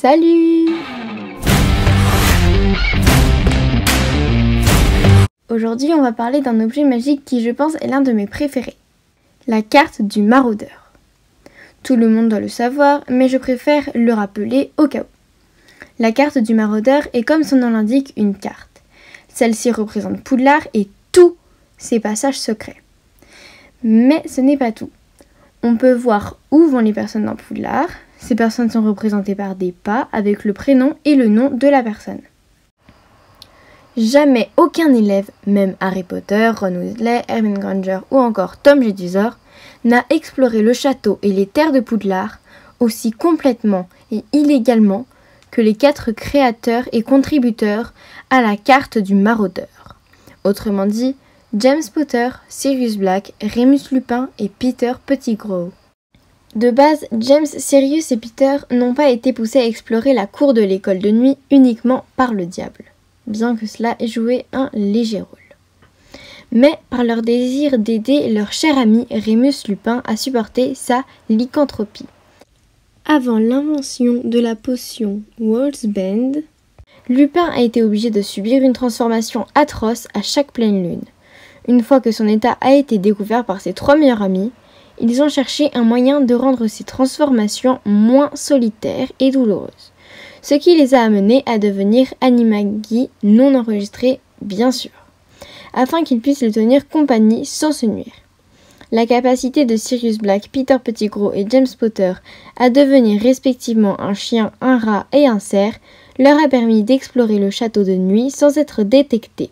Salut! Aujourd'hui, on va parler d'un objet magique qui, je pense, est l'un de mes préférés. La carte du maraudeur. Tout le monde doit le savoir, mais je préfère le rappeler au cas où. La carte du maraudeur est, comme son nom l'indique, une carte. Celle-ci représente Poudlard et tous ses passages secrets. Mais ce n'est pas tout. On peut voir où vont les personnes dans Poudlard. Ces personnes sont représentées par des pas avec le prénom et le nom de la personne. Jamais aucun élève, même Harry Potter, Ron Weasley, Hermione Granger ou encore Tom Jedusor, n'a exploré le château et les terres de Poudlard aussi complètement et illégalement que les 4 créateurs et contributeurs à la carte du maraudeur. Autrement dit, James Potter, Sirius Black, Remus Lupin et Peter Pettigrew. De base, James, Sirius et Peter n'ont pas été poussés à explorer la cour de l'école de nuit uniquement par le diable, bien que cela ait joué un léger rôle. Mais par leur désir d'aider leur cher ami Remus Lupin à supporter sa lycanthropie. Avant l'invention de la potion Wholesband, Lupin a été obligé de subir une transformation atroce à chaque pleine lune. Une fois que son état a été découvert par ses 3 meilleurs amis, ils ont cherché un moyen de rendre ces transformations moins solitaires et douloureuses, ce qui les a amenés à devenir animagi non enregistrés, bien sûr, afin qu'ils puissent lui tenir compagnie sans se nuire. La capacité de Sirius Black, Peter Pettigrew et James Potter à devenir respectivement un chien, un rat et un cerf leur a permis d'explorer le château de nuit sans être détectés.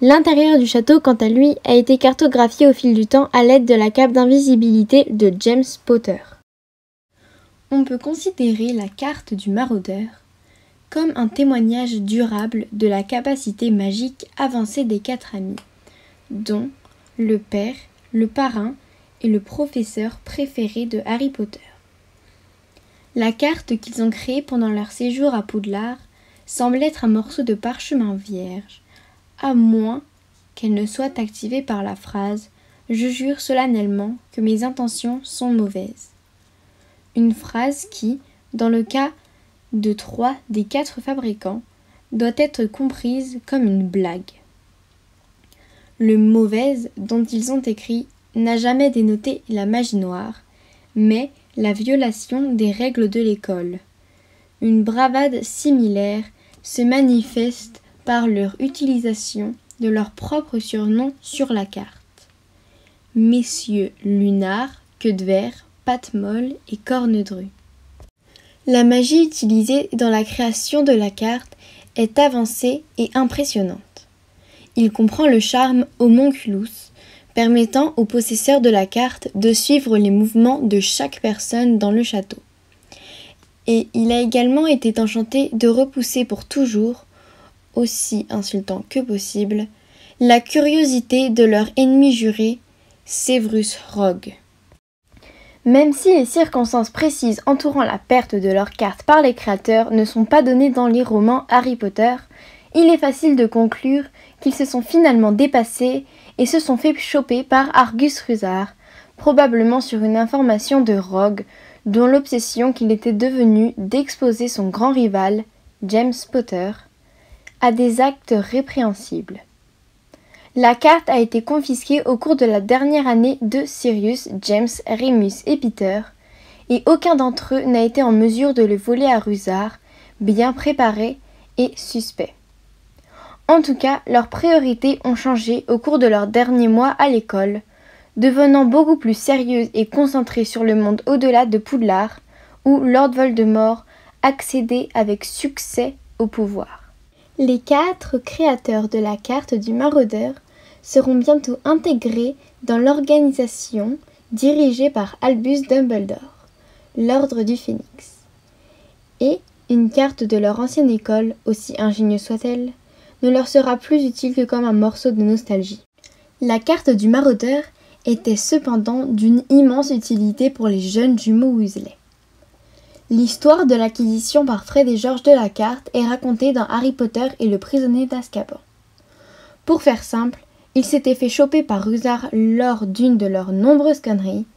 L'intérieur du château, quant à lui, a été cartographié au fil du temps à l'aide de la cape d'invisibilité de James Potter. On peut considérer la carte du maraudeur comme un témoignage durable de la capacité magique avancée des 4 amis, dont le père, le parrain et le professeur préféré de Harry Potter. La carte qu'ils ont créée pendant leur séjour à Poudlard semble être un morceau de parchemin vierge, à moins qu'elle ne soit activée par la phrase « Je jure solennellement que mes intentions sont mauvaises ». Une phrase qui, dans le cas de 3 des 4 fabricants, doit être comprise comme une blague. Le « mauvaise » dont ils ont écrit n'a jamais dénoté la magie noire, mais la violation des règles de l'école. Une bravade similaire se manifeste par leur utilisation de leur propre surnom sur la carte. Messieurs Lunar, Queue de Verre, Patte Molle et Corne-Dru. La magie utilisée dans la création de la carte est avancée et impressionnante. Il comprend le charme homunculus, permettant au possesseur de la carte de suivre les mouvements de chaque personne dans le château. Et il a également été enchanté de repousser pour toujours, aussi insultant que possible, la curiosité de leur ennemi juré, Severus Rogue. Même si les circonstances précises entourant la perte de leur carte par les créateurs ne sont pas données dans les romans Harry Potter, il est facile de conclure qu'ils se sont finalement dépassés et se sont fait choper par Argus Rusard, probablement sur une information de Rogue, dont l'obsession qu'il était devenu d'exposer son grand rival, James Potter, à des actes répréhensibles. La carte a été confisquée au cours de la dernière année de Sirius, James, Remus et Peter, et aucun d'entre eux n'a été en mesure de le voler à Rusard, bien préparé et suspect. En tout cas, leurs priorités ont changé au cours de leurs derniers mois à l'école, devenant beaucoup plus sérieuses et concentrées sur le monde au-delà de Poudlard, où Lord Voldemort accédait avec succès au pouvoir. Les 4 créateurs de la carte du maraudeur seront bientôt intégrés dans l'organisation dirigée par Albus Dumbledore, l'Ordre du Phénix. Et une carte de leur ancienne école, aussi ingénieuse soit-elle, ne leur sera plus utile que comme un morceau de nostalgie. La carte du maraudeur était cependant d'une immense utilité pour les jeunes jumeaux Weasley. L'histoire de l'acquisition par Fred et George de la carte est racontée dans Harry Potter et le prisonnier d'Azkaban. Pour faire simple, ils s'étaient fait choper par Rusard lors d'une de leurs nombreuses conneries,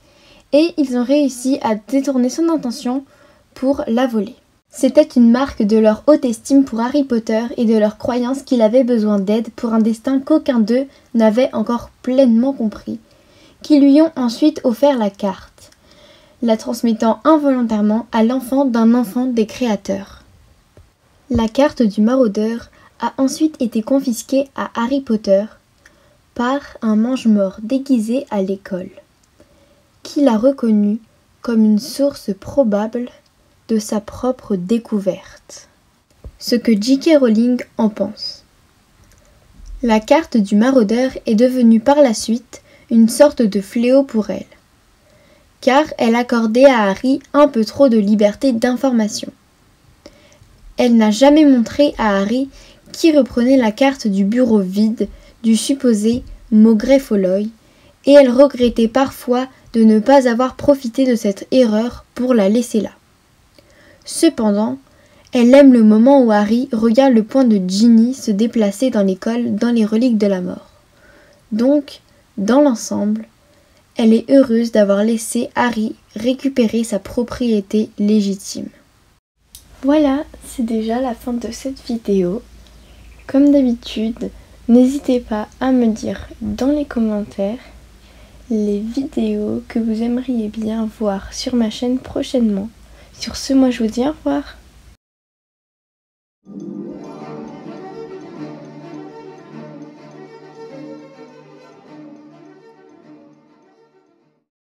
et ils ont réussi à détourner son intention pour la voler. C'était une marque de leur haute estime pour Harry Potter et de leur croyance qu'il avait besoin d'aide pour un destin qu'aucun d'eux n'avait encore pleinement compris, qui lui ont ensuite offert la carte, la transmettant involontairement à l'enfant d'un enfant des créateurs. La carte du maraudeur a ensuite été confisquée à Harry Potter par un mange-mort déguisé à l'école, qui l'a reconnue comme une source probable de sa propre découverte. Ce que J.K. Rowling en pense. La carte du maraudeur est devenue par la suite une sorte de fléau pour elle, car elle accordait à Harry un peu trop de liberté d'information. Elle n'a jamais montré à Harry qui reprenait la carte du bureau vide du supposé Maugrey Follioy, et elle regrettait parfois de ne pas avoir profité de cette erreur pour la laisser là. Cependant, elle aime le moment où Harry regarde le poing de Ginny se déplacer dans l'école dans les reliques de la mort. Donc, dans l'ensemble, elle est heureuse d'avoir laissé Harry récupérer sa propriété légitime. Voilà, c'est déjà la fin de cette vidéo. Comme d'habitude, n'hésitez pas à me dire dans les commentaires les vidéos que vous aimeriez bien voir sur ma chaîne prochainement. Sur ce, moi je vous dis au revoir.